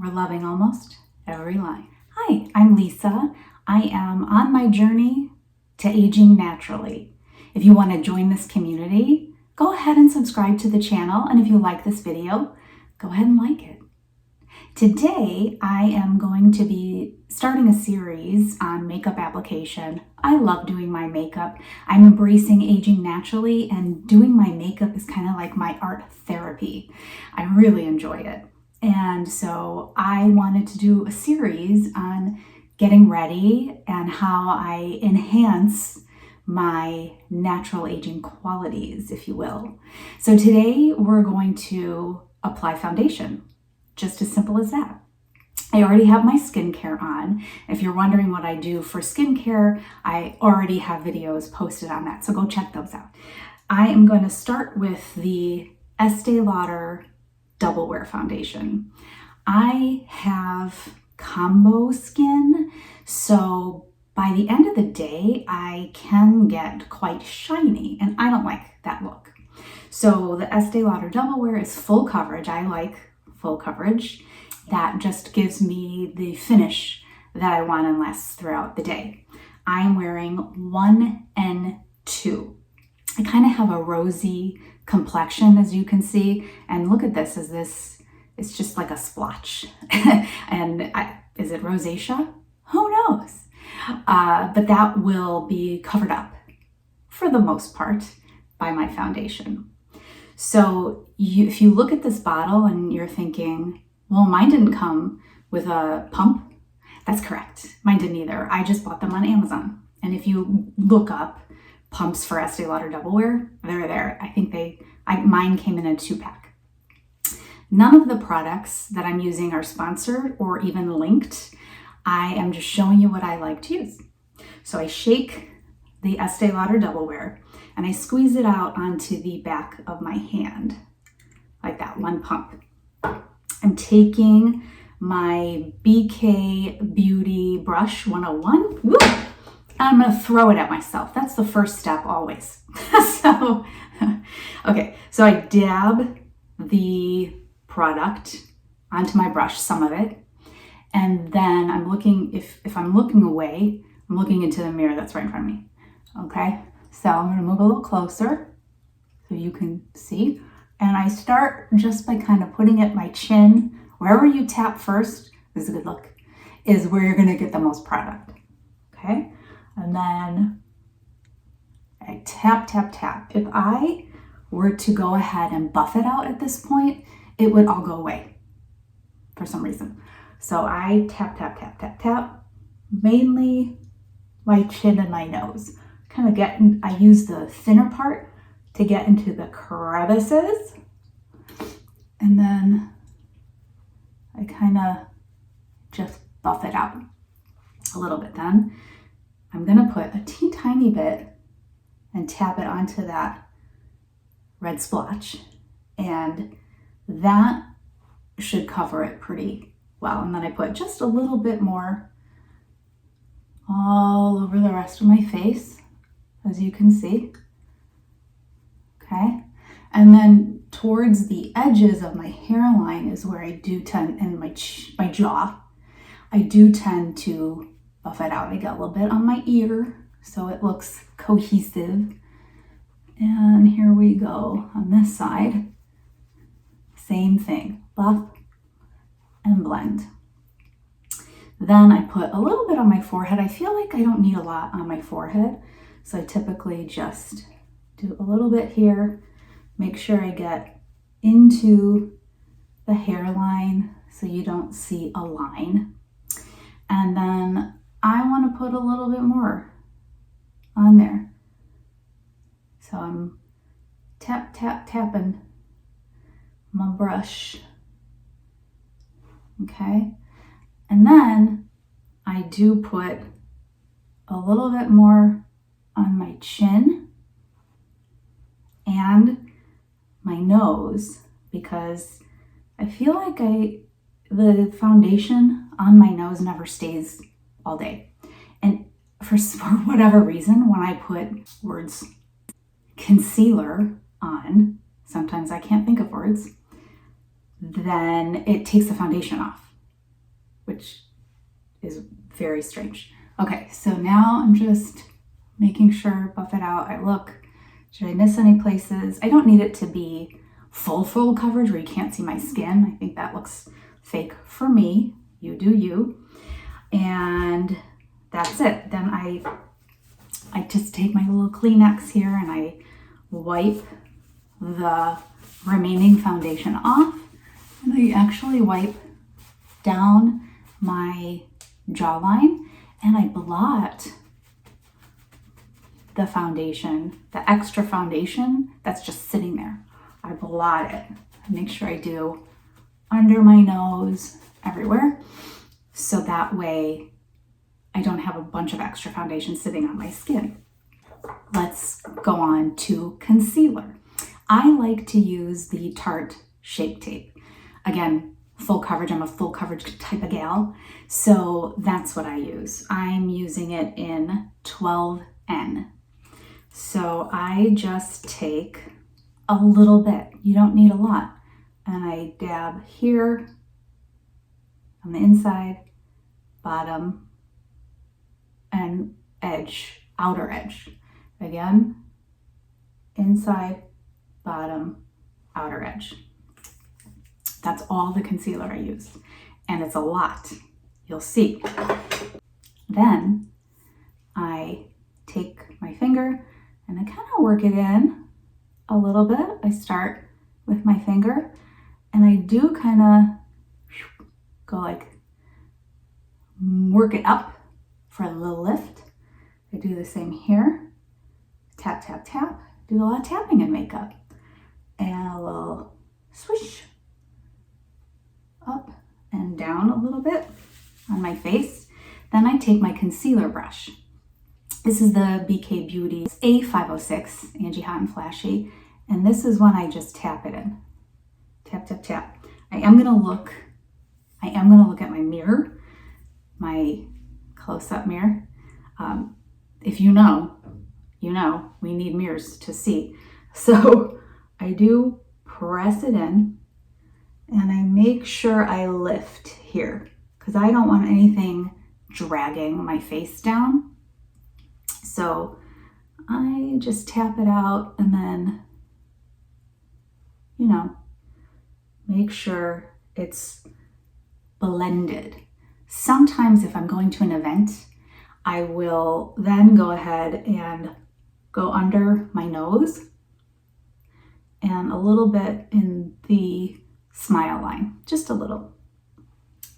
We're loving almost every line. Hi, I'm Lisa. I am on my journey to aging naturally. If you want to join this community, go ahead and subscribe to the channel. And if you like this video, go ahead and like it. Today, I am going to be starting a series on makeup application. I love doing my makeup. I'm embracing aging naturally, and doing my makeup is kind of like my art therapy. I really enjoy it. And so I wanted to do a series on getting ready and how I enhance my natural aging qualities, if you will. So today we're going to apply foundation. Just as simple as that. I already have my skincare on. If you're wondering what I do for skincare, I already have videos posted on that, so go check those out. I am going to start with the Estee Lauder Double Wear Foundation. I have combo skin, so by the end of the day, I can get quite shiny, and I don't like that look. So the Estee Lauder Double Wear is full coverage. I like full coverage. That just gives me the finish that I want and lasts throughout the day. I'm wearing 1N2. I kind of have a rosy complexion, as you can see, and look at this, it's just like a splotch. And is it rosacea? Who knows? But that will be covered up for the most part by my foundation. So if you look at this bottle and you're thinking, well, mine didn't come with a pump. That's correct. Mine didn't either. I just bought them on Amazon. And if you look up pumps for Estee Lauder Double Wear, they're there. I think mine came in a 2-pack. None of the products that I'm using are sponsored or even linked. I am just showing you what I like to use. So I shake the Estee Lauder Double Wear and I squeeze it out onto the back of my hand, like that, one pump. I'm taking my BK Beauty Brush 101, whoop, and I'm gonna throw it at myself. That's the first step always. So I dab the product onto my brush, some of it, and then I'm looking, if I'm looking away, I'm looking into the mirror that's right in front of me, okay? So I'm gonna move a little closer so you can see. And I start just by kind of putting it my chin. Wherever you tap first, this is a good look, is where you're gonna get the most product, okay? And then I tap, tap, tap. If I were to go ahead and buff it out at this point, it would all go away for some reason. So I tap, tap, tap, tap, tap, mainly my chin and my nose. I use the thinner part to get into the crevices, and then I kind of just buff it out a little bit. Then I'm gonna put a tiny bit and tap it onto that red splotch, and that should cover it pretty well. And then I put just a little bit more all over the rest of my face, as you can see, okay? And then towards the edges of my hairline is where I do tend, and my jaw, I do tend to buff it out. I get a little bit on my ear so it looks cohesive. And here we go on this side. Same thing, buff and blend. Then I put a little bit on my forehead. I feel like I don't need a lot on my forehead, so I typically just do a little bit here, make sure I get into the hairline so you don't see a line. And then I want to put a little bit more on there. So I'm tap, tap, tapping my brush, okay? And then I do put a little bit more on my chin and my nose, because I feel like the foundation on my nose never stays all day. And for whatever reason, when I put words concealer on, sometimes I can't think of words, then it takes the foundation off. which is very strange. Okay, so now I'm just making sure, buff it out. I look, should I miss any places? I don't need it to be full coverage where you can't see my skin. I think that looks fake for me. You do you. And that's it. Then I just take my little Kleenex here and I wipe the remaining foundation off. And I actually wipe down my jawline and I blot the foundation, the extra foundation that's just sitting there. I blot it. I make sure I do under my nose, everywhere. So that way I don't have a bunch of extra foundation sitting on my skin. Let's go on to concealer. I like to use the Tarte Shape Tape. Again, full coverage. I'm a full coverage type of gal. So that's what I use. I'm using it in 12N. So I just take a little bit. You don't need a lot. And I dab here on the inside, bottom, and edge, outer edge. Again, inside, bottom, outer edge. That's all the concealer I use. And it's a lot. You'll see. Then I take my finger and I kind of work it in a little bit. I start with my finger and I do kind of go like, work it up for a little lift. I do the same here. Tap, tap, tap. Do a lot of tapping in makeup. And a little swish up and down a little bit on my face. Then I take my concealer brush. This is the BK Beauty A506, Angie Hot and Flashy. And this is when I just tap it in. Tap, tap, tap. I am gonna look at my mirror, my close-up mirror. If you know, we need mirrors to see. So I do press it in and I make sure I lift here because I don't want anything dragging my face down. So I just tap it out and then, make sure it's blended. Sometimes if I'm going to an event, I will then go ahead and go under my nose and a little bit in the smile line, just a little.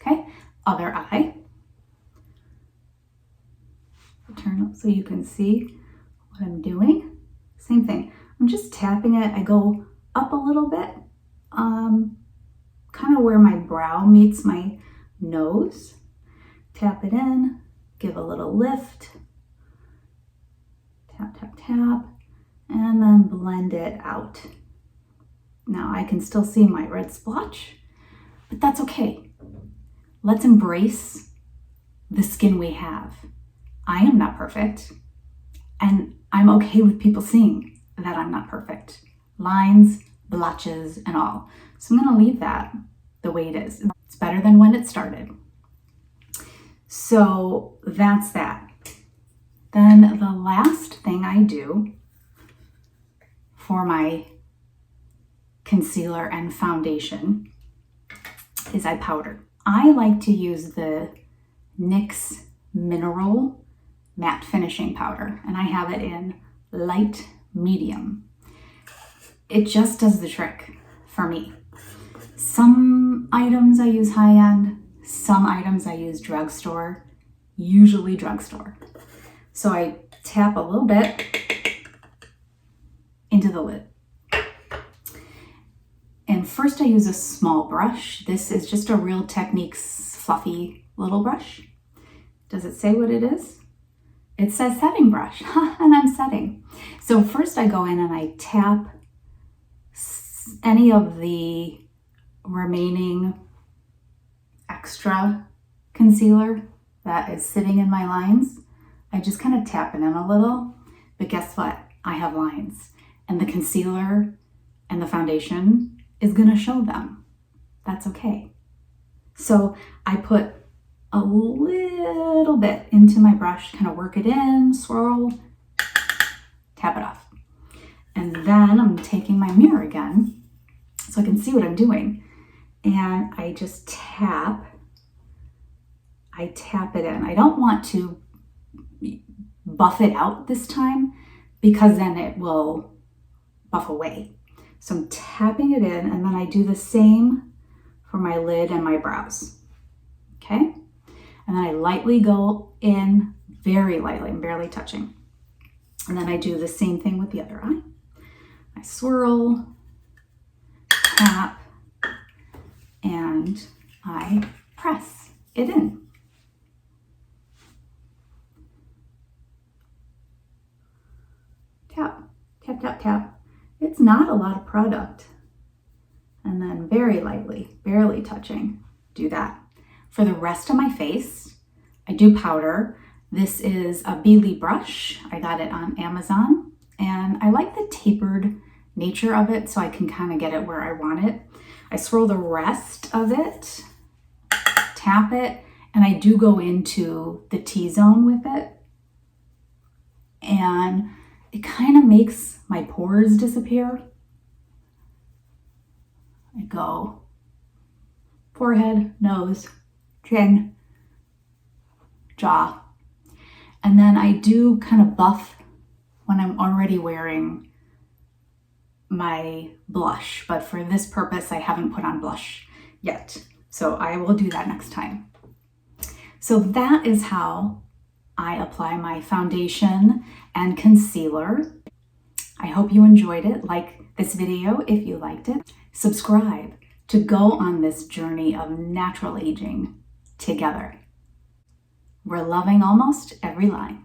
Okay, other eye. Turn up so you can see what I'm doing. Same thing. I'm just tapping it. I go up a little bit, kind of where my brow meets my nose. Tap it in, give a little lift. Tap, tap, tap, and then blend it out. Now I can still see my red splotch, but that's okay. Let's embrace the skin we have. I am not perfect, and I'm okay with people seeing that I'm not perfect. Lines, blotches, and all. So I'm gonna leave that the way it is. It's better than when it started. So that's that. Then the last thing I do for my concealer and foundation is I powder. I like to use the NYX Mineral Matte Finishing Powder, and I have it in light medium. It just does the trick for me. Some items I use high-end, some items I use drugstore, usually drugstore. So I tap a little bit into the lid. And first I use a small brush. This is just a Real Techniques fluffy little brush. Does it say what it is? It says setting brush, and I'm setting. So first I go in and I tap any of the remaining extra concealer that is sitting in my lines. I just kind of tap it in a little, but guess what? I have lines, and the concealer and the foundation is gonna show them. That's okay. So I put a little bit into my brush, kind of work it in, swirl, tap it off. And then I'm taking my mirror again so I can see what I'm doing. And I just tap it in. I don't want to buff it out this time because then it will buff away. So I'm tapping it in, and then I do the same for my lid and my brows. Okay? And then I lightly go in, very lightly, I'm barely touching. And then I do the same thing with the other eye. I swirl, tap, and I press it in. Tap, tap, tap, tap. It's not a lot of product. And then very lightly, barely touching, do that. For the rest of my face, I do powder. This is a Beely brush. I got it on Amazon, and I like the tapered nature of it so I can kind of get it where I want it. I swirl the rest of it, tap it, and I do go into the T-zone with it. And it kind of makes my pores disappear. I go forehead, nose, chin, jaw. And then I do kind of buff when I'm already wearing my blush. But for this purpose, I haven't put on blush yet. So I will do that next time. So that is how I apply my foundation and concealer. I hope you enjoyed it. Like this video if you liked it. Subscribe to go on this journey of natural aging together. We're loving almost every line.